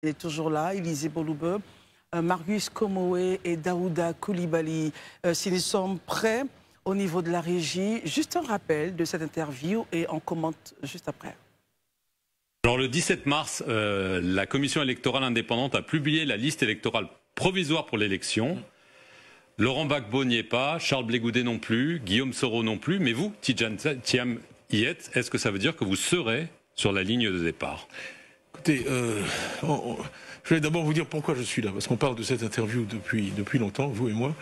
est toujours là, Élisée Boloube, Marius Komoé et Daouda Koulibaly. Si nous sommes prêts au niveau de la régie, juste un rappel de cette interview et on commente juste après. Alors le 17 mars, la commission électorale indépendante a publié la liste électorale provisoire pour l'élection. Laurent Gbagbo n'y est pas, Charles Blé Goudet non plus, Guillaume Soro non plus, mais vous, Tidjane Thiam, y êtes. Est-ce que ça veut dire que vous serez sur la ligne de départ? Écoutez, je vais d'abord vous dire pourquoi je suis là, parce qu'on parle de cette interview depuis longtemps, vous et moi.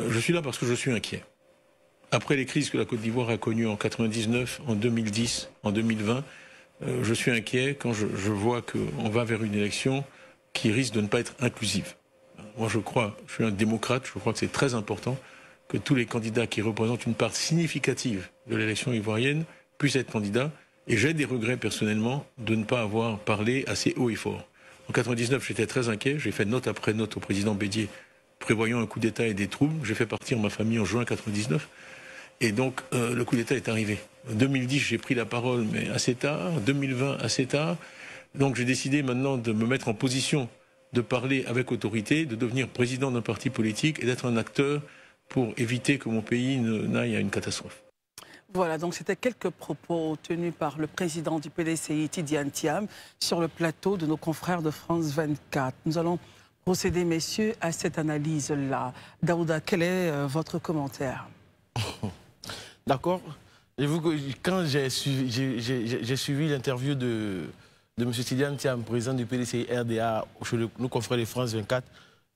Je suis là parce que je suis inquiet. Après les crises que la Côte d'Ivoire a connues en 99, en 2010, en 2020, je suis inquiet quand je vois qu'on va vers une élection qui risque de ne pas être inclusive. Moi, je suis un démocrate, je crois que c'est très important que tous les candidats qui représentent une part significative de l'élection ivoirienne puissent être candidats. Et j'ai des regrets personnellement de ne pas avoir parlé assez haut et fort. En 99, j'étais très inquiet. J'ai fait note après note au président Bédier, prévoyant un coup d'État et des troubles. J'ai fait partir ma famille en juin 99. Et donc, le coup d'État est arrivé. En 2010, j'ai pris la parole, mais assez tard. En 2020, assez tard. Donc, j'ai décidé maintenant de me mettre en position de parler avec autorité, de devenir président d'un parti politique et d'être un acteur pour éviter que mon pays n'aille à une catastrophe. Voilà, donc c'était quelques propos tenus par le président du PDCI, Tidjane Thiam, sur le plateau de nos confrères de France 24. Nous allons procéder, messieurs, à cette analyse-là. Daouda, quel est votre commentaire? D'accord. Quand j'ai suivi l'interview de M. Tidjane Thiam, président du PDCI RDA, chez nos confrères de France 24,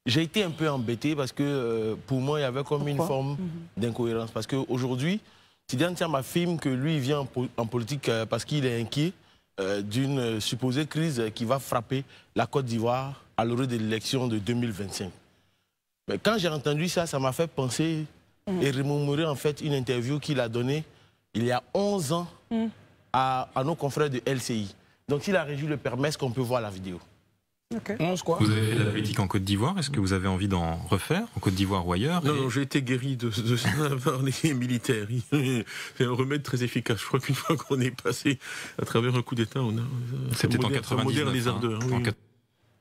j'ai été un peu embêté parce que pour moi, il y avait comme une forme d'incohérence. Parce qu'aujourd'hui, Tidjane Thiam affirme que lui, il vient en politique parce qu'il est inquiet d'une supposée crise qui va frapper la Côte d'Ivoire à l'heure de l'élection de 2025. Mais quand j'ai entendu ça, ça m'a fait penser et remémorer en fait une interview qu'il a donnée il y a 11 ans à nos confrères de LCI. Donc si la régie le permet, est-ce qu'on peut voir la vidéo? Okay. 11 quoi? Vous avez fait de la politique en Côte d'Ivoire, est-ce que vous avez envie d'en refaire, en Côte d'Ivoire ou ailleurs? Non, non, j'ai été guéri de ça par les militaires. C'est un remède très efficace. Je crois qu'une fois qu'on est passé à travers un coup d'État, on a... C'était en 99. Les ardeurs, Hein,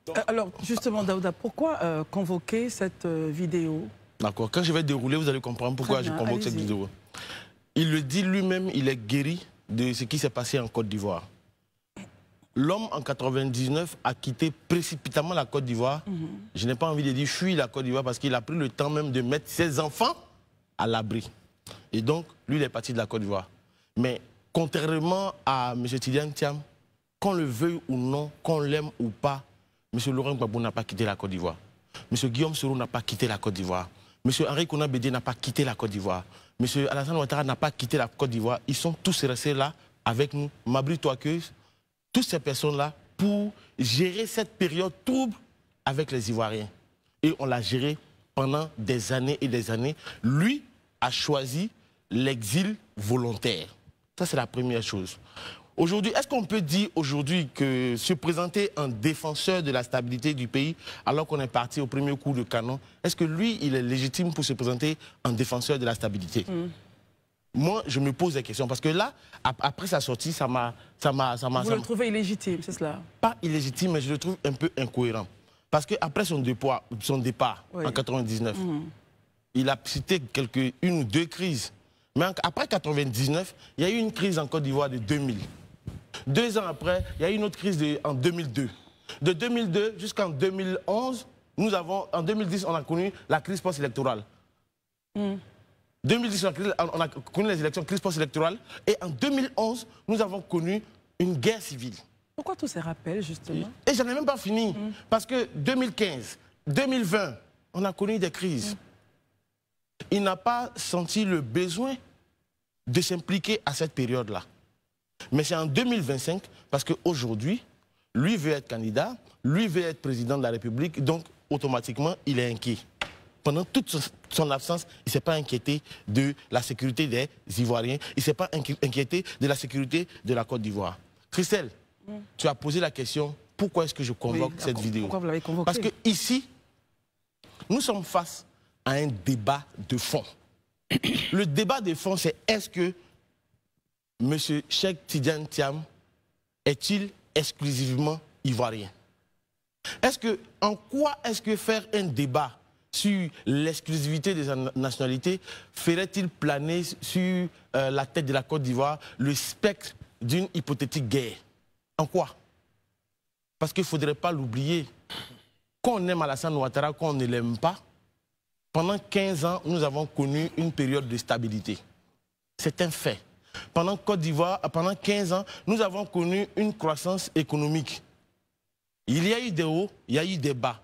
oui. Alors, justement, Daouda, pourquoi convoquer cette vidéo? D'accord, quand je vais dérouler, vous allez comprendre pourquoi je convoque cette vidéo. Il le dit lui-même, il est guéri de ce qui s'est passé en Côte d'Ivoire. L'homme, en 99, a quitté précipitamment la Côte d'Ivoire. Je n'ai pas envie de dire fuir la Côte d'Ivoire parce qu'il a pris le temps même de mettre ses enfants à l'abri. Et donc, lui, il est parti de la Côte d'Ivoire. Mais contrairement à M. Tidjane Thiam, qu'on le veuille ou non, qu'on l'aime ou pas, M. Laurent Gbagbo n'a pas quitté la Côte d'Ivoire. M. Guillaume Soro n'a pas quitté la Côte d'Ivoire. M. Henri Konan Bédié n'a pas quitté la Côte d'Ivoire. M. Alassane Ouattara n'a pas quitté la Côte d'Ivoire. Ils sont tous restés là avec nous. Mabry Touakeuse, toutes ces personnes-là pour gérer cette période trouble avec les Ivoiriens. Et on l'a géré pendant des années et des années. Lui a choisi l'exil volontaire. Ça, c'est la première chose. Aujourd'hui, est-ce qu'on peut dire aujourd'hui que se présenter un défenseur de la stabilité du pays alors qu'on est parti au premier coup de canon, est-ce que lui, il est légitime pour se présenter un défenseur de la stabilité? Moi, je me pose des questions parce que là, après sa sortie, ça m'a... Vous le trouvez illégitime, c'est cela? Pas illégitime, mais je le trouve un peu incohérent. Parce qu'après son départ en 99, il a cité une ou deux crises. Mais après 99, il y a eu une crise en Côte d'Ivoire de 2000. 2 ans après, il y a eu une autre crise en 2002. De 2002 jusqu'en 2011, en 2010, on a connu la crise post-électorale. 2010, on a connu les élections, crise post-électorale. Et en 2011, nous avons connu une guerre civile. Pourquoi tous ces rappels, justement? Et j'en ai même pas fini. Parce que 2015, 2020, on a connu des crises. Il n'a pas senti le besoin de s'impliquer à cette période-là. Mais c'est en 2025, parce qu'aujourd'hui, lui veut être candidat, lui veut être président de la République, donc automatiquement, il est inquiet. Pendant toute son absence, il ne s'est pas inquiété de la sécurité des Ivoiriens, il ne s'est pas inquiété de la sécurité de la Côte d'Ivoire. Christelle, tu as posé la question, pourquoi est-ce que je convoque cette vidéo? Pourquoi vous l'avez convoquée? Parce que ici, nous sommes face à un débat de fond. Le débat de fond, c'est est-ce que M. Cheikh Tidjane Thiam est-il exclusivement ivoirien? En quoi est-ce que faire un débat sur l'exclusivité des nationalités ferait-il planer sur la tête de la Côte d'Ivoire le spectre d'une hypothétique guerre? En quoi? Parce qu'il ne faudrait pas l'oublier. Qu'on aime Alassane Ouattara, qu'on ne l'aime pas, pendant 15 ans, nous avons connu une période de stabilité. C'est un fait. Pendant Côte d'Ivoire, pendant 15 ans, nous avons connu une croissance économique. Il y a eu des hauts, il y a eu des bas.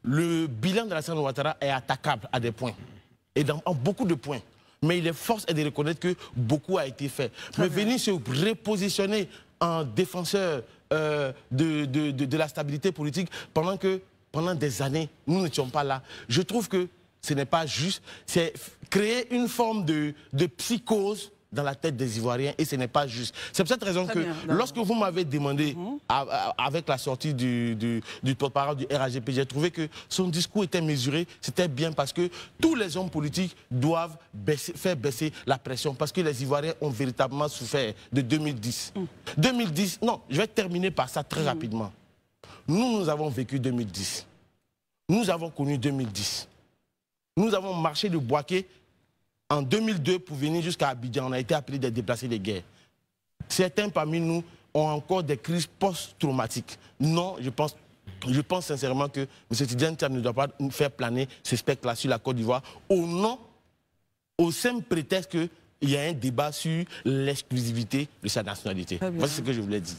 Le bilan de Alassane Ouattara est attaquable à des points, et en beaucoup de points. Mais il est force de reconnaître que beaucoup a été fait. Mais venir se repositionner en défenseur de la stabilité politique pendant des années, nous n'étions pas là. Je trouve que ce n'est pas juste. C'est créer une forme de psychose dans la tête des Ivoiriens et ce n'est pas juste. C'est pour cette raison que lorsque vous m'avez demandé, avec la sortie du porte-parole du RAGP, j'ai trouvé que son discours était mesuré, c'était bien parce que tous les hommes politiques doivent faire baisser la pression parce que les Ivoiriens ont véritablement souffert de 2010. 2010, non, je vais terminer par ça très rapidement. Nous avons vécu 2010. Nous avons connu 2010. Nous avons marché de Bouaké en 2002 pour venir jusqu'à Abidjan. On a été appelés des déplacés de guerre. Certains parmi nous ont encore des crises post-traumatiques. Non, je pense sincèrement que M. Tidiane Thiam ne doit pas nous faire planer ce spectre-là sur la Côte d'Ivoire au simple prétexte qu'il y a un débat sur l'exclusivité de sa nationalité. Voici ce que je voulais dire.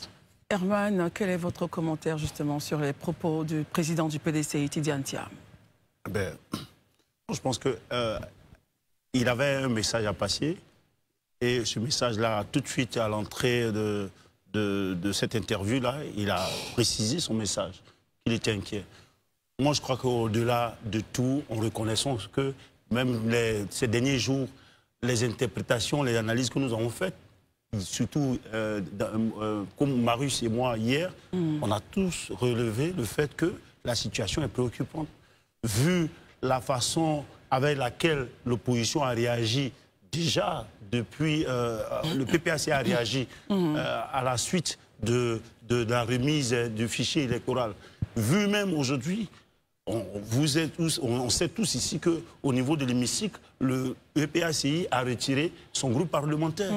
Herman, quel est votre commentaire justement sur les propos du président du PDCI, Tidiane Thiam? Je pense que il avait un message à passer et ce message-là, tout de suite à l'entrée de cette interview-là, il a précisé son message, qu'il était inquiet. Moi, je crois qu'au-delà de tout, en reconnaissant que même ces derniers jours, les interprétations, les analyses que nous avons faites, surtout comme Marius et moi hier, on a tous relevé le fait que la situation est préoccupante. Vu la façon avec laquelle l'opposition a réagi déjà depuis, le PPAC a réagi à la suite de la remise du fichier électoral. Vu même aujourd'hui, on sait tous ici qu'au niveau de l'hémicycle, le PPACI a retiré son groupe parlementaire.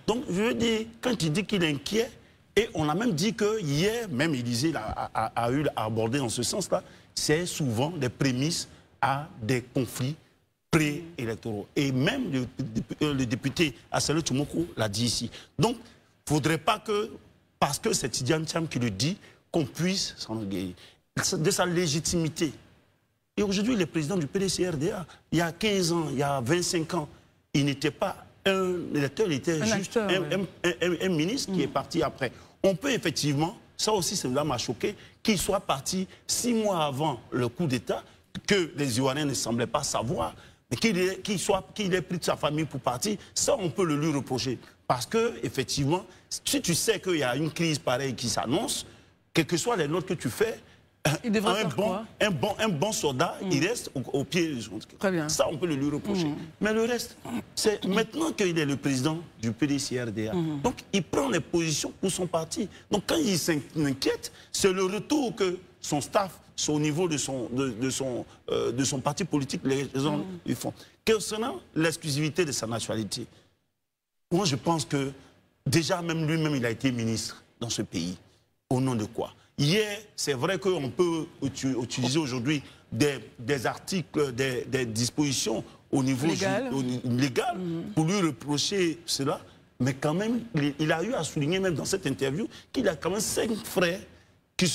Donc, je veux dire, quand il dit qu'il est inquiet, et on a même dit que hier, même Élysée a abordé dans ce sens-là, c'est souvent des prémices à des conflits pré-électoraux. Et même le député Assalé Toumoko l'a dit ici. Donc, il ne faudrait pas que, parce que c'est Tidiane Thiam qui le dit, qu'on puisse s'enorgueillir de sa légitimité. Et aujourd'hui, le président du PDC-RDA, il y a 15 ans, il y a 25 ans, il n'était pas un électeur, il était juste un ministre qui est parti après. On peut effectivement, ça aussi, cela m'a choqué, qu'il soit parti 6 mois avant le coup d'État, que les Ivoiriens ne semblaient pas savoir, mais qu'il ait pris de sa famille pour partir, ça, on peut le lui reprocher. Parce que, effectivement, si tu sais qu'il y a une crise pareille qui s'annonce, quelles que soient les notes que tu fais, un bon soldat, il reste au pied. Très bien. Ça, on peut le lui reprocher. Mais le reste, c'est maintenant qu'il est le président du PDC-RDA. Donc, il prend les positions pour son parti. Donc, quand il s'inquiète, c'est le retour que son staff, au niveau de son parti politique, les gens ils font. Concernant l'exclusivité de sa nationalité, moi, je pense que déjà, même lui-même, il a été ministre dans ce pays. Au nom de quoi? Hier, c'est vrai qu'on peut utiliser aujourd'hui des articles, des dispositions au niveau légal pour lui reprocher cela, mais quand même, il a eu à souligner même dans cette interview qu'il a quand même 5 frères qui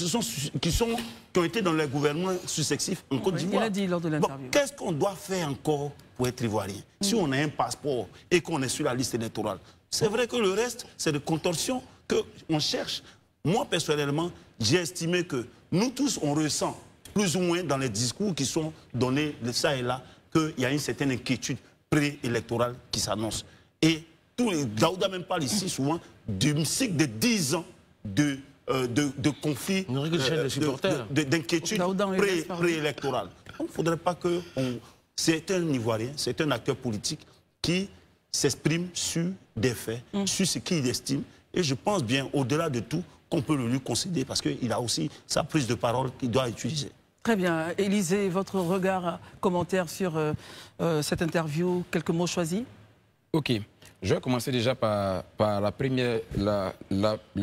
ont été dans les gouvernements successifs en Côte d'Ivoire. Il a dit lors de l'interview. Qu'est-ce qu'on doit faire encore pour être ivoirien? Si on a un passeport et qu'on est sur la liste électorale, c'est vrai que le reste, c'est des contorsions qu'on cherche. Moi, personnellement, j'ai estimé que nous tous, on ressent plus ou moins dans les discours qui sont donnés de ça et là, qu'il y a une certaine inquiétude préélectorale qui s'annonce. Et Daouda même parle ici souvent du cycle de 10 ans de conflits, d'inquiétude préélectorale. Il ne faudrait pas que... C'est un Ivoirien, c'est un acteur politique qui s'exprime sur des faits, sur ce qu'il estime. Et je pense bien, au-delà de tout, qu'on peut le lui concéder parce qu'il a aussi sa prise de parole qu'il doit utiliser. Très bien. Élisée, votre regard, commentaire sur cette interview, quelques mots choisis? Ok. Je vais commencer déjà par le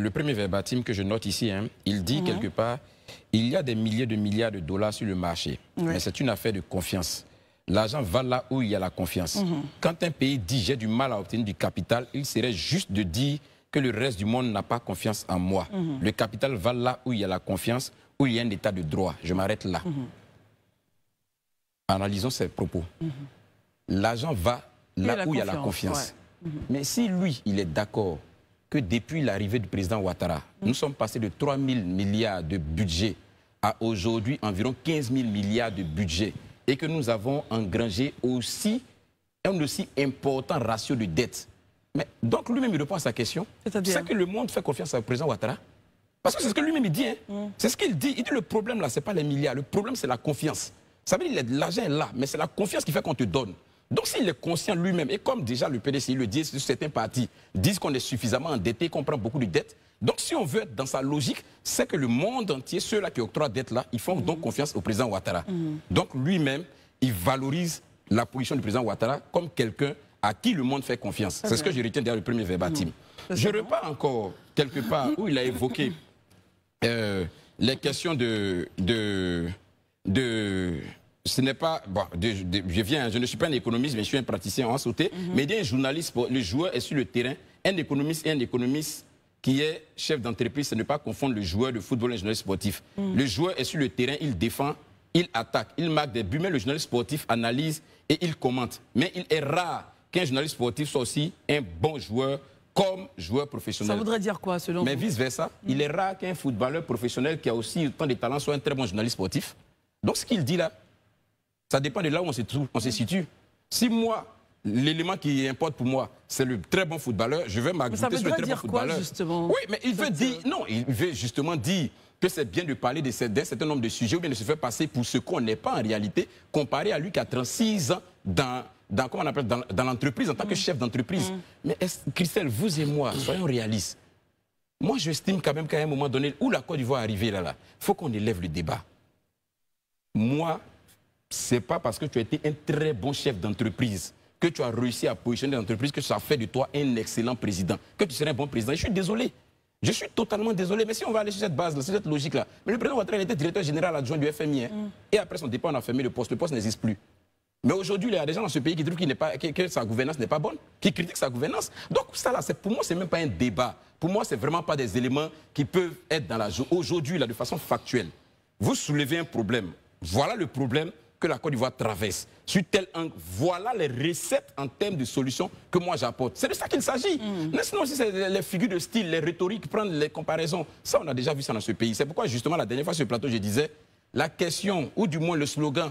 premier verbatim que je note ici. Hein. Il dit quelque part, il y a des milliers de milliards de dollars sur le marché, mais c'est une affaire de confiance. L'argent va là où il y a la confiance. Quand un pays dit j'ai du mal à obtenir du capital, il serait juste de dire que le reste du monde n'a pas confiance en moi. Le capital va là où il y a la confiance, où il y a un état de droit. Je m'arrête là. Analysons ces propos. L'argent va là où il y a la confiance. Mais si lui, il est d'accord que depuis l'arrivée du président Ouattara, nous sommes passés de 3 000 milliards de budget à aujourd'hui environ 15 000 milliards de budget et que nous avons engrangé aussi un aussi important ratio de dette. Mais donc lui-même, il répond à sa question. C'est que le monde fait confiance au président Ouattara. Parce que c'est ce que lui-même dit. Hein. C'est ce qu'il dit. Il dit le problème là, ce n'est pas les milliards. Le problème, c'est la confiance. Ça veut dire que l'argent est là, mais c'est la confiance qui fait qu'on te donne. Donc s'il est conscient lui-même, et comme déjà le PDCI le dit, certains partis disent qu'on est suffisamment endetté, qu'on prend beaucoup de dettes. Donc si on veut être dans sa logique, c'est que le monde entier, ceux-là qui octroient dette là, ils font donc confiance au président Ouattara. Donc lui-même, il valorise la position du président Ouattara comme quelqu'un à qui le monde fait confiance. C'est ce que je retiens derrière le premier verbatim. Je repars encore quelque part où il a évoqué les questions ce n'est pas... Bon, je ne suis pas un économiste, mais je suis un praticien en sauté. Mais il y a un journaliste, le joueur est sur le terrain. Un économiste qui est chef d'entreprise, ce n'est pas confondre le joueur de football et le journaliste sportif. Le joueur est sur le terrain, il défend, il attaque, il marque des buts, mais le journaliste sportif analyse et il commente. Mais il est rare qu'un journaliste sportif soit aussi un bon joueur comme joueur professionnel. Ça voudrait dire quoi, selon vous? Mais vice-versa, il est rare qu'un footballeur professionnel qui a aussi autant de talent soit un très bon journaliste sportif. Donc ce qu'il dit là, ça dépend de là où on se situe. Si moi, l'élément qui importe pour moi, c'est le très bon footballeur, je vais m'ajouter sur le très bon footballeur. Quoi, justement? Oui, mais il veut dire, non, il veut justement dire que c'est bien de parler d'un certain nombre de sujets ou bien de se faire passer pour ce qu'on n'est pas en réalité, comparé à lui qui a 36 ans dans l'entreprise, en tant que chef d'entreprise. Mais Christelle, vous et moi, soyons réalistes. Moi, j'estime quand même qu'à un moment donné, où la Côte d'Ivoire est arrivée là, il faut qu'on élève le débat. Moi, c'est pas parce que tu as été un très bon chef d'entreprise que tu as réussi à positionner l'entreprise que ça fait de toi un excellent président, que tu serais un bon président. Je suis désolé. Je suis totalement désolé. Mais si on va aller sur cette base-là, sur cette logique-là, mais le président Ouattara était directeur général adjoint du FMI. Et après son départ, on a fermé le poste. Le poste n'existe plus. Mais aujourd'hui, il y a des gens dans ce pays qui trouvent que sa gouvernance n'est pas bonne, qui critiquent sa gouvernance. Donc ça, là, pour moi, c'est même pas un débat. Pour moi, c'est vraiment pas des éléments qui peuvent être dans la... Aujourd'hui, là, de façon factuelle, vous soulevez un problème. Voilà le problème que la Côte d'Ivoire traverse. Sur tel angle, voilà les recettes en termes de solutions que moi j'apporte. C'est de ça qu'il s'agit. Mais sinon aussi, c'est les figures de style, les rhétoriques, prendre les comparaisons. Ça, on a déjà vu ça dans ce pays. C'est pourquoi, justement, la dernière fois sur le plateau, je disais, la question, ou du moins le slogan,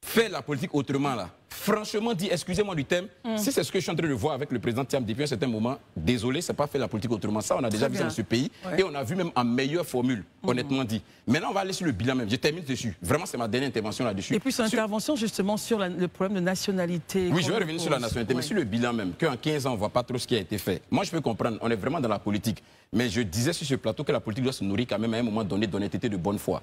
faire la politique autrement, là. Franchement dit, excusez-moi du thème, si c'est ce que je suis en train de voir avec le président Thiam depuis un certain moment, désolé, c'est pas faire la politique autrement. Ça, on a déjà vu ça dans ce pays et on a vu même en meilleure formule, honnêtement dit. Maintenant, on va aller sur le bilan même. Je termine dessus. Vraiment, c'est ma dernière intervention là-dessus. Et puis, son intervention justement sur le problème de nationalité. Oui, je vais revenir sur la nationalité, mais sur le bilan même, qu'en 15 ans, on ne voit pas trop ce qui a été fait. Moi, je peux comprendre, on est vraiment dans la politique. Mais je disais sur ce plateau que la politique doit se nourrir quand même à un moment donné d'honnêteté, de bonne foi.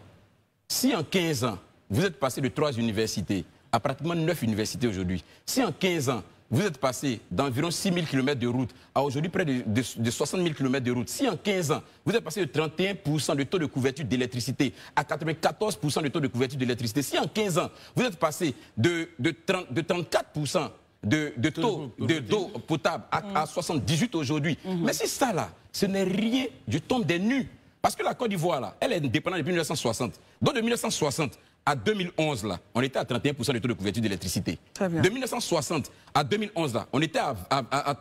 Si en 15 ans, vous êtes passé de 3 universités à pratiquement 9 universités aujourd'hui. Si en 15 ans, vous êtes passé d'environ 6 000 km de route à aujourd'hui près de 60 000 km de route, si en 15 ans, vous êtes passé de 31% de taux de couverture d'électricité à 94% de taux de couverture d'électricité, si en 15 ans, vous êtes passé de 34% de taux d'eau potable à 78 aujourd'hui, mais si ça là, ce n'est rien, je tombe des nues. Parce que la Côte d'Ivoire, là, elle est indépendante depuis 1960. Donc de 1960 à 2011, là, on était à 31% de taux de couverture d'électricité. De 1960 à 2011, là, on était à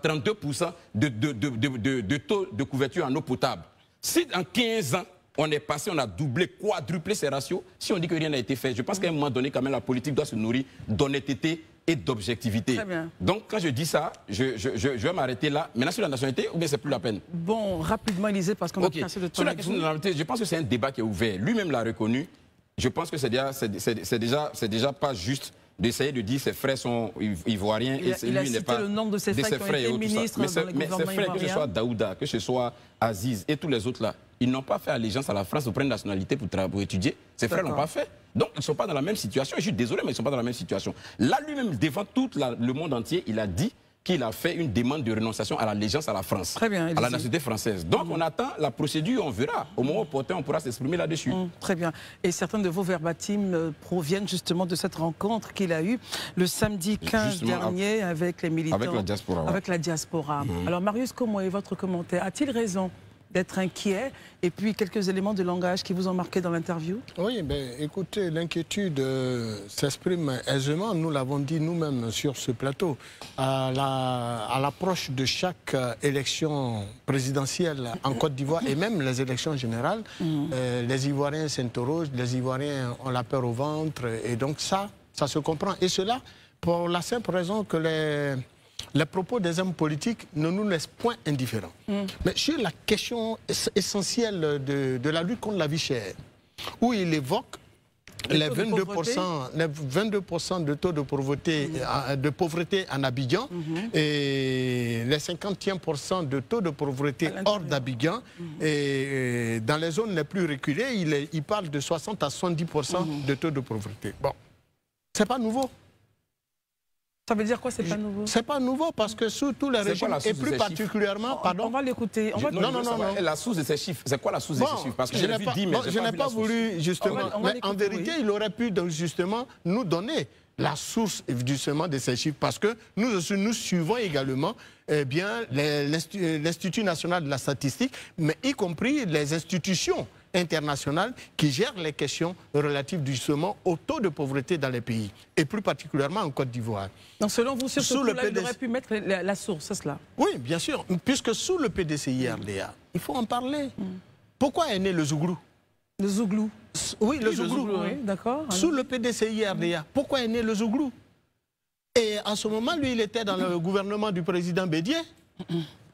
32% de taux de couverture en eau potable. Si en 15 ans, on est passé, on a doublé, quadruplé ces ratios, si on dit que rien n'a été fait, je pense qu'à un moment donné, quand même, la politique doit se nourrir d'honnêteté et d'objectivité. Donc, quand je dis ça, je vais m'arrêter là. Maintenant, sur la nationalité, ou bien c'est plus la peine? Bon, rapidement, Élisée, parce qu'on a passé de temps. Sur la question de la nationalité, je pense que c'est un débat qui est ouvert. Lui-même l'a reconnu. Je pense que c'est déjà pas juste d'essayer de dire ses frères sont ivoiriens et il a cité le nombre de ses frères qui ont été ministres dans le gouvernement ivoirien. Mais ses frères, que ce soit Daouda, que ce soit Aziz et tous les autres là, ils n'ont pas fait allégeance à la France pour prendre une nationalité pour étudier. Ses frères ne l'ont pas fait. Donc, ils ne sont pas dans la même situation. Je suis désolé, mais ils ne sont pas dans la même situation. Là, lui-même, devant tout le monde entier, il a dit qu'il a fait une demande de renonciation à l'allégeance à la France, très bien, à la nationalité française. Donc, on attend la procédure, on verra. Au moment opportun, on pourra s'exprimer là-dessus. Très bien. Et certains de vos verbatims proviennent justement de cette rencontre qu'il a eue le samedi 15 dernier avec les militants. Avec la diaspora. Avec la diaspora. Alors, Marius, comment est votre commentaire? A-t-il raison d'être inquiet? Et puis, quelques éléments de langage qui vous ont marqué dans l'interview? Oui, ben, écoutez, l'inquiétude s'exprime aisément. Nous l'avons dit nous-mêmes sur ce plateau. À l'approche de chaque élection présidentielle en Côte d'Ivoire et même les élections générales, les Ivoiriens s'interrogent, les Ivoiriens ont la peur au ventre. Et donc ça se comprend. Et cela pour la simple raison que les propos des hommes politiques ne nous laissent point indifférents. Mais sur la question essentielle de la lutte contre la vie chère, où il évoque les 22% de taux de pauvreté en Abidjan et les 50e% de taux de pauvreté hors d'Abidjan. Et dans les zones les plus reculées, il parle de 60 à 70% de taux de pauvreté. Bon, c'est pas nouveau. Ça veut dire quoi, c'est pas nouveau? C'est pas nouveau parce que sous tous les régimes, et plus particulièrement... Pardon, on va l'écouter. Non. La source de ces chiffres, c'est quoi la source de ces chiffres? Parce que je n'ai pas voulu, justement... Mais en vérité, il aurait pu, donc, justement, nous donner la source, justement, de ces chiffres. Parce que nous suivons également l'Institut national de la statistique, mais y compris les institutions internationales qui gèrent les questions relatives justement au taux de pauvreté dans les pays, et plus particulièrement en Côte d'Ivoire. Donc selon vous, sur ce coup-là, il aurait pu mettre la source, c'est cela? Oui, bien sûr, puisque sous le PDCI-RDA, il faut en parler. Pourquoi est né le Zouglou? Le Zouglou? Oui, le Zouglou. Oui, d'accord. Sous le PDCI-RDA, pourquoi est né le Zouglou? Et en ce moment, lui, il était dans le gouvernement du président Bédié.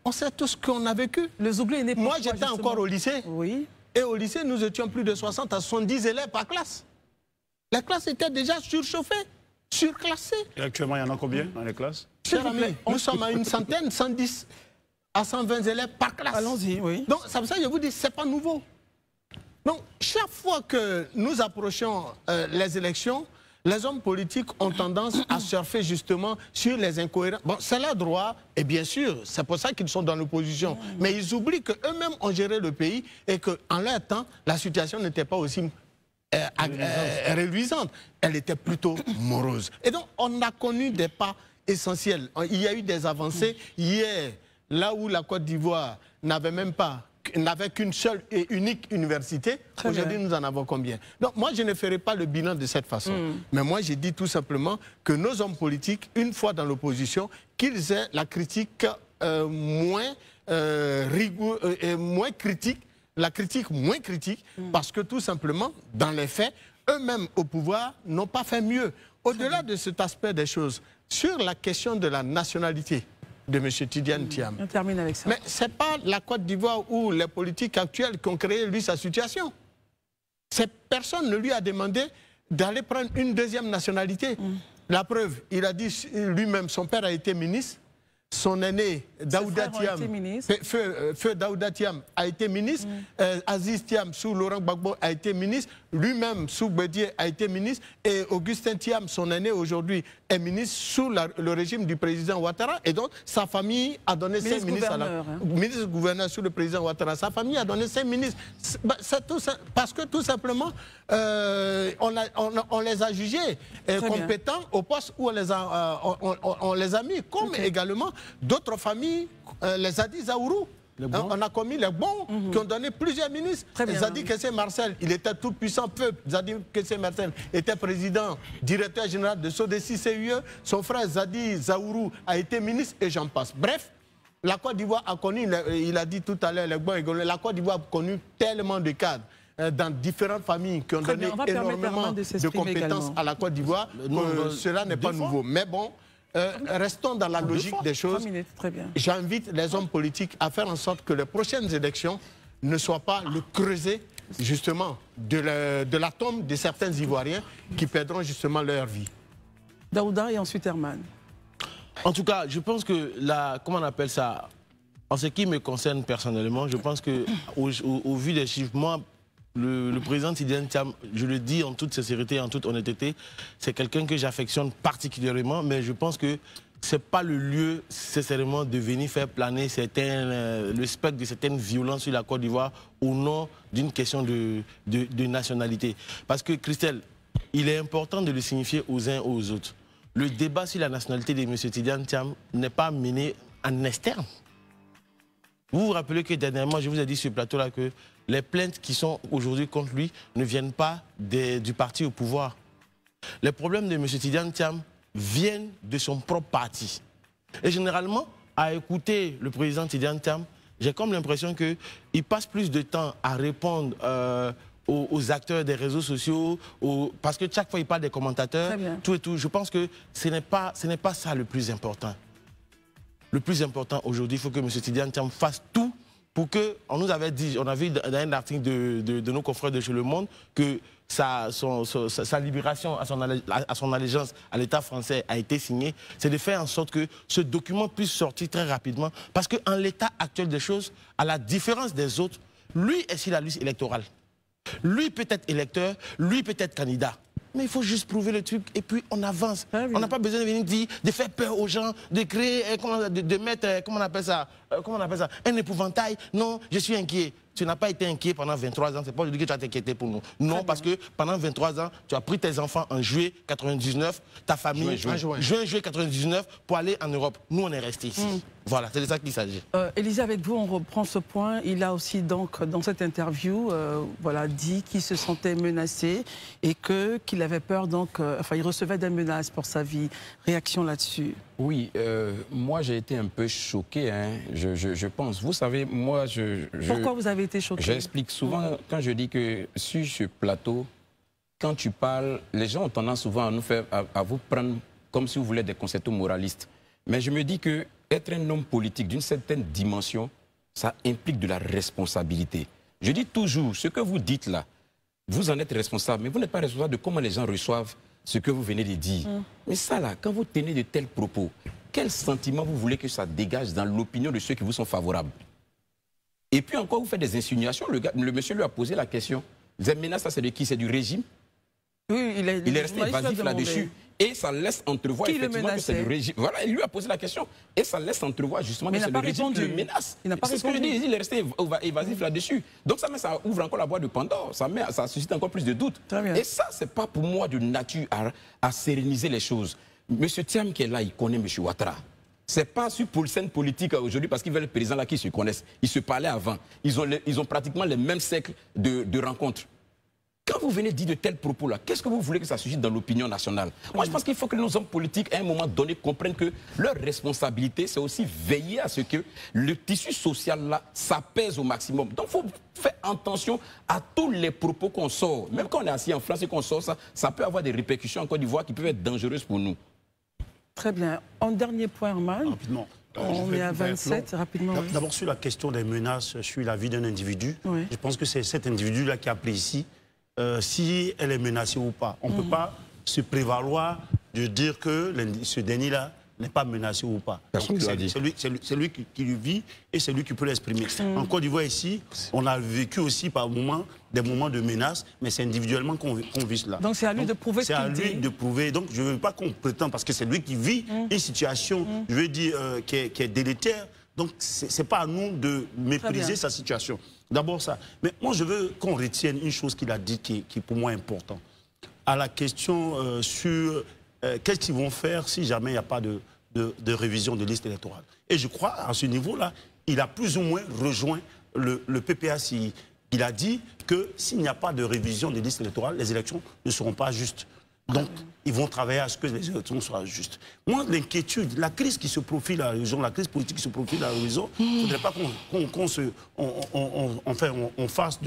On sait tout ce qu'on a vécu. Le Zouglou est né pourquoi? Moi, j'étais encore au lycée. Oui. Et au lycée, nous étions plus de 60 à 70 élèves par classe. Les classes étaient déjà surchauffées, surclassées. Et actuellement, il y en a combien dans les classes? Cher ami, nous sommes à une centaine, 110 à 120 élèves par classe. Allons-y, oui. Donc, c'est pour ça que je vous dis, ce n'est pas nouveau. Donc, chaque fois que nous approchons les élections, les hommes politiques ont tendance à surfer justement sur les incohérences. Bon, c'est leur droit, et bien sûr, c'est pour ça qu'ils sont dans l'opposition. Mais ils oublient qu'eux-mêmes ont géré le pays et qu'en leur temps, la situation n'était pas aussi réluisante. Elle était plutôt morose. Et donc, on a connu des pas essentiels. Il y a eu des avancées. Hier, là où la Côte d'Ivoire n'avait qu'une seule et unique université. Aujourd'hui, nous en avons combien? Donc, moi, je ne ferai pas le bilan de cette façon. Mais moi, je dis tout simplement que nos hommes politiques, une fois dans l'opposition, qu'ils aient la critique moins critique, la critique moins critique, parce que tout simplement, dans les faits, eux-mêmes au pouvoir n'ont pas fait mieux. Au-delà de cet aspect des choses, sur la question de la nationalité de M. Tidiane Thiam. On termine avec ça. Mais ce n'est pas la Côte d'Ivoire ou les politiques actuelles qui ont créé, lui, sa situation. Cette personne ne lui a demandé d'aller prendre une deuxième nationalité. La preuve, il a dit lui-même, son père a été ministre, son aîné, Daouda Thiam, Feu Daouda Thiam, a été ministre, Aziz Thiam, sous Laurent Gbagbo, a été ministre, lui-même, sous Bédié, a été ministre, et Augustin Thiam, son aîné aujourd'hui, est ministre sous le régime du président Ouattara, et donc sa famille a donné 5 ministres à la... Ministre gouverneur sous le président Ouattara, sa famille a donné 5 ministres. Parce que tout simplement, on les a jugés compétents au poste où on les a mis, comme également d'autres familles, les Zadi Zaourou. On a commis les bons qui ont donné plusieurs ministres. Zadi Kessé Marcel, il était tout puissant peuple. Zadi Kessé Marcel était président, directeur général de SODECI CUE. Son frère Zadi Zaourou a été ministre et j'en passe. Bref, la Côte d'Ivoire a connu, il a dit tout à l'heure, la Côte d'Ivoire a connu tellement de cadres dans différentes familles qui ont donné énormément de compétences à la Côte d'Ivoire. Cela n'est pas nouveau. Mais bon, restons dans la logique des choses. J'invite les hommes politiques à faire en sorte que les prochaines élections ne soient pas le creuset justement de la tombe de certains Ivoiriens qui perdront justement leur vie. Daouda et ensuite Herman. En tout cas, je pense que comment on appelle ça, En ce qui me concerne personnellement, je pense que au vu des chiffres, moi, le président Tidiane Thiam, je le dis en toute sincérité, en toute honnêteté, c'est quelqu'un que j'affectionne particulièrement, mais je pense que ce n'est pas le lieu, sincèrement, de venir faire planer le spectre de certaines violences sur la Côte d'Ivoire au nom d'une question de nationalité. Parce que, Christelle, il est important de le signifier aux uns et aux autres. Le débat sur la nationalité de M. Tidiane Thiam n'est pas mené en externe. Vous vous rappelez que dernièrement, je vous ai dit sur le plateau-là que les plaintes qui sont aujourd'hui contre lui ne viennent pas du parti au pouvoir. Les problèmes de M. Tidiane Thiam viennent de son propre parti. Et généralement, à écouter le président Tidiane Thiam, j'ai comme l'impression qu'il passe plus de temps à répondre aux acteurs des réseaux sociaux, parce que chaque fois il parle des commentateurs, tout et tout. Je pense que ce n'est pas ça le plus important. Le plus important aujourd'hui, il faut que M. Tidiane Thiam fasse tout pour que, on nous avait dit, on a vu dans un article de nos confrères de chez Le Monde que sa libération à son allégeance à l'État français a été signée, c'est de faire en sorte que ce document puisse sortir très rapidement, parce qu'en l'état actuel des choses, à la différence des autres, lui est sur la liste électorale. Lui peut être électeur, lui peut être candidat. Mais il faut juste prouver le truc et puis on avance. On n'a pas besoin de venir dire, de faire peur aux gens, de créer, de mettre, comment on appelle ça, un épouvantail. Non, je suis inquiet. Tu n'as pas été inquiet pendant 23 ans, c'est pas aujourd'hui que tu as t'inquiété pour nous. Non, parce que pendant 23 ans, tu as pris tes enfants en juillet 99, ta famille, juillet 99, pour aller en Europe. Nous, on est restés ici. Voilà, c'est de ça qu'il s'agit. Élisa, avec vous, on reprend ce point. Il a aussi, donc, dans cette interview, dit qu'il se sentait menacé et qu'il avait peur, donc, il recevait des menaces pour sa vie. Réaction là-dessus? Oui, moi j'ai été un peu choqué, hein, je pense. Vous savez, moi Pourquoi vous avez été choqué? J'explique souvent quand je dis que sur ce plateau, quand tu parles, les gens ont tendance souvent à vous prendre comme si vous voulez des concepts moralistes. Mais je me dis que être un homme politique d'une certaine dimension, ça implique de la responsabilité. Je dis toujours, ce que vous dites là, vous en êtes responsable, mais vous n'êtes pas responsable de comment les gens reçoivent ce que vous venez de dire. Mais ça là, quand vous tenez de tels propos, quel sentiment vous voulez que ça dégage dans l'opinion de ceux qui vous sont favorables? Et puis encore, vous faites des insinuations. Le monsieur lui a posé la question. Vous avez menace, ça c'est de qui? C'est du régime? Oui, il est resté évasif là-dessus. Et ça laisse entrevoir effectivement que c'est le régime. Voilà, il lui a posé la question. Et ça laisse entrevoir justement que c'est le régime qui le menace. C'est ce que je dis, il est resté évasif là-dessus. Donc ça ouvre encore la boîte de Pandore, ça suscite encore plus de doutes. Et ça, c'est pas pour moi de nature à séréniser les choses. Monsieur Thiam qui est là, il connaît M. Ouattara. C'est pas sur scène politique aujourd'hui parce qu'ils veulent le président là qui se connaissent. Ils se parlaient avant. Ils ont pratiquement les mêmes siècles de rencontres. Quand vous venez dire de tels propos-là, qu'est-ce que vous voulez que ça suscite dans l'opinion nationale? Moi, je pense qu'il faut que nos hommes politiques, à un moment donné, comprennent que leur responsabilité, c'est aussi veiller à ce que le tissu social-là s'apaise au maximum. Donc, il faut faire attention à tous les propos qu'on sort. Même quand on est assis en France et qu'on sort ça, ça peut avoir des répercussions en Côte d'Ivoire qui peuvent être dangereuses pour nous. Très bien. En dernier point, Arman. Rapidement. On est à 27, rapidement. D'abord, sur la question des menaces sur la vie d'un individu, je pense que c'est cet individu-là qui a appelé ici. Si elle est menacée ou pas. On ne peut pas se prévaloir de dire que ce dernier-là n'est pas menacé ou pas. C'est lui qui le vit et c'est lui qui peut l'exprimer. En Côte d'Ivoire, ici, on a vécu aussi par moments des moments de menace, mais c'est individuellement qu'on vit cela. Donc c'est à lui de prouver ce qu'il dit. C'est à lui de prouver. Donc je ne veux pas qu'on prétende, parce que c'est lui qui vit une situation, je veux dire, qui est délétère. Donc ce n'est pas à nous de mépriser sa situation. D'abord ça. Mais moi, je veux qu'on retienne une chose qu'il a dit qui est pour moi important. À la question sur qu'est-ce qu'ils vont faire si jamais il n'y a pas de révision de liste électorale. Et je crois, à ce niveau-là, il a plus ou moins rejoint le PPACI. Il a dit que s'il n'y a pas de révision des listes électorales, les élections ne seront pas justes. Donc, ils vont travailler à ce que les élections soient justes. Moi, l'inquiétude, la crise qui se profile à la région, la crise politique qui se profile à la région, il ne faudrait pas qu'on fasse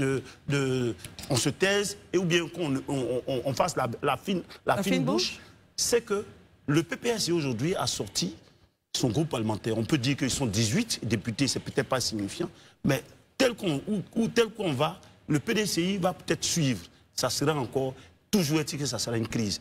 on se taise, et ou bien qu'on fasse la fine bouche. C'est que le PPS aujourd'hui a sorti son groupe parlementaire. On peut dire qu'ils sont 18 députés, c'est peut-être pas signifiant, mais tel qu'on va, le PDCI va peut-être suivre. Ça sera encore... Toujours est-il que ça sera une crise.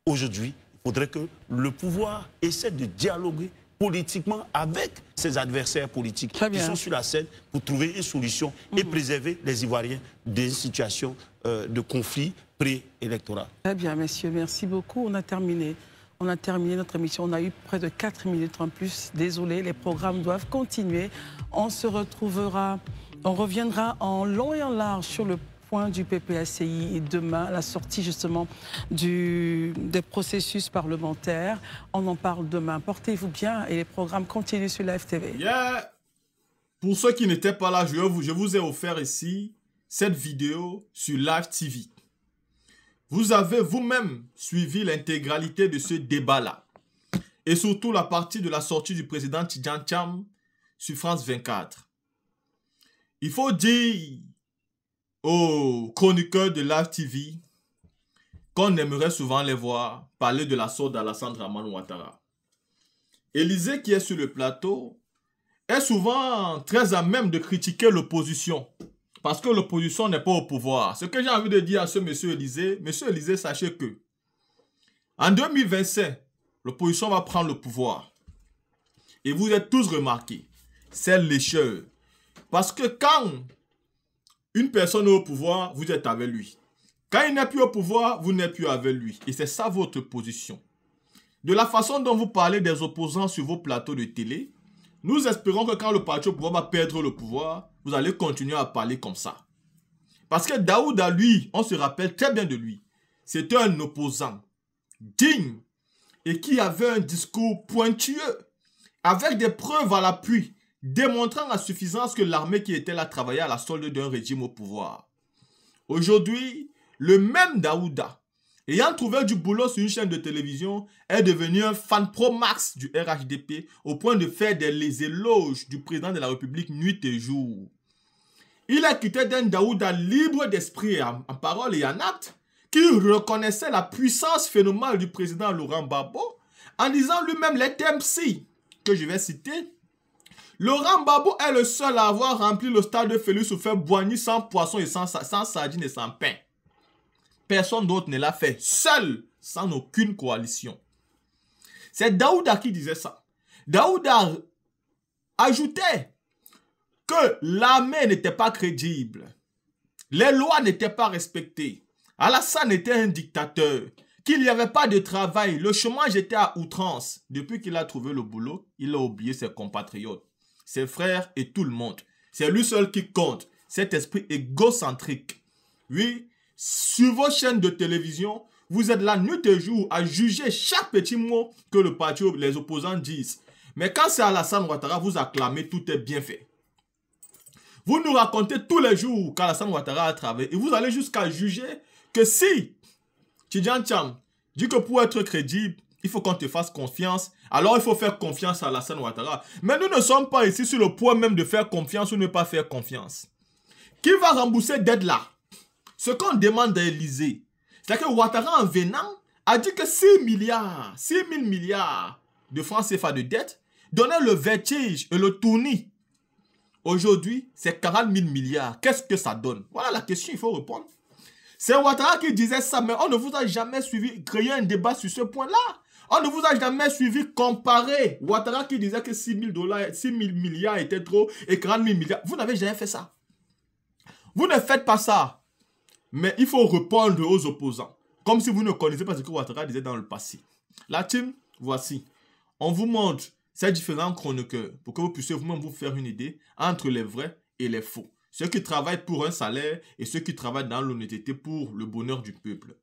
Aujourd'hui, il faudrait que le pouvoir essaie de dialoguer politiquement avec ses adversaires politiques qui sont sur la scène pour trouver une solution et préserver les Ivoiriens d'une situation de conflit préélectoral. Très bien, messieurs, merci beaucoup. On a terminé. On a terminé notre émission. On a eu près de 4 minutes en plus. Désolé, les programmes doivent continuer. On se retrouvera, on reviendra en long et en large sur le point du PPACI demain, la sortie justement des processus parlementaires. On en parle demain. Portez-vous bien et les programmes continuent sur Live TV. Yeah. Pour ceux qui n'étaient pas là, je vous ai offert ici cette vidéo sur Live TV. Vous avez vous-même suivi l'intégralité de ce débat-là. Et surtout la partie de la sortie du président Tidjane Thiam sur France 24. Il faut dire aux chroniqueurs de Live TV qu'on aimerait souvent les voir parler de la sorte d'Alassane Dramane Ouattara. Élysée, qui est sur le plateau, est souvent très à même de critiquer l'opposition. Parce que l'opposition n'est pas au pouvoir. Ce que j'ai envie de dire à ce monsieur Élysée, sachez que en 2025, l'opposition va prendre le pouvoir. Et vous êtes tous remarqués, c'est lécheur. Parce que quand une personne est au pouvoir, vous êtes avec lui. Quand il n'est plus au pouvoir, vous n'êtes plus avec lui. Et c'est ça votre position. De la façon dont vous parlez des opposants sur vos plateaux de télé, nous espérons que quand le parti au pouvoir va perdre le pouvoir, vous allez continuer à parler comme ça. Parce que Daouda, lui, on se rappelle très bien de lui. C'était un opposant digne et qui avait un discours pointueux, avec des preuves à l'appui, démontrant à suffisance que l'armée qui était là travaillait à la solde d'un régime au pouvoir. Aujourd'hui, le même Daouda, ayant trouvé du boulot sur une chaîne de télévision, est devenu un fan pro max du RHDP au point de faire des éloges du président de la République nuit et jour. Il a quitté d'un Daouda libre d'esprit en parole et en acte, qui reconnaissait la puissance phénoménale du président Laurent Gbagbo, en disant lui-même les termes-ci, que je vais citer. Laurent Gbagbo est le seul à avoir rempli le stade de Félix Houphouët-Boigny sans poisson et sans sardines et sans pain. Personne d'autre ne l'a fait, seul, sans aucune coalition. C'est Daouda qui disait ça. Daouda ajoutait que l'armée n'était pas crédible. Les lois n'étaient pas respectées. Alassane était un dictateur. Qu'il n'y avait pas de travail. Le chômage était à outrance. Depuis qu'il a trouvé le boulot, il a oublié ses compatriotes, ses frères et tout le monde. C'est lui seul qui compte. Cet esprit égocentrique. Oui, sur vos chaînes de télévision, vous êtes là nuit et jour à juger chaque petit mot que le parti, les opposants disent. Mais quand c'est Alassane Ouattara, vous acclamez, tout est bien fait. Vous nous racontez tous les jours qu'Alassane Ouattara a travaillé et vous allez jusqu'à juger que si Tidjane Thiam dit que pour être crédible, il faut qu'on te fasse confiance, alors il faut faire confiance à Alassane Ouattara. Mais nous ne sommes pas ici sur le point même de faire confiance ou ne pas faire confiance. Qui va rembourser dette là? Ce qu'on demande à Élysée, c'est que Ouattara en venant a dit que 6 000 milliards de francs CFA de dette donnait le vertige et le tournis. Aujourd'hui, c'est 40 000 milliards. Qu'est-ce que ça donne? Voilà la question, il faut répondre. C'est Ouattara qui disait ça, mais on ne vous a jamais suivi créer un débat sur ce point-là. On ne vous a jamais suivi comparer. Ouattara qui disait que 6 000 milliards étaient trop et 40 000 milliards. Vous n'avez jamais fait ça. Vous ne faites pas ça. Mais il faut répondre aux opposants. Comme si vous ne connaissez pas ce que Ouattara disait dans le passé. La team, voici. On vous montre ces différents chroniqueurs pour que vous puissiez vous-même vous faire une idée entre les vrais et les faux. Ceux qui travaillent pour un salaire et ceux qui travaillent dans l'honnêteté pour le bonheur du peuple.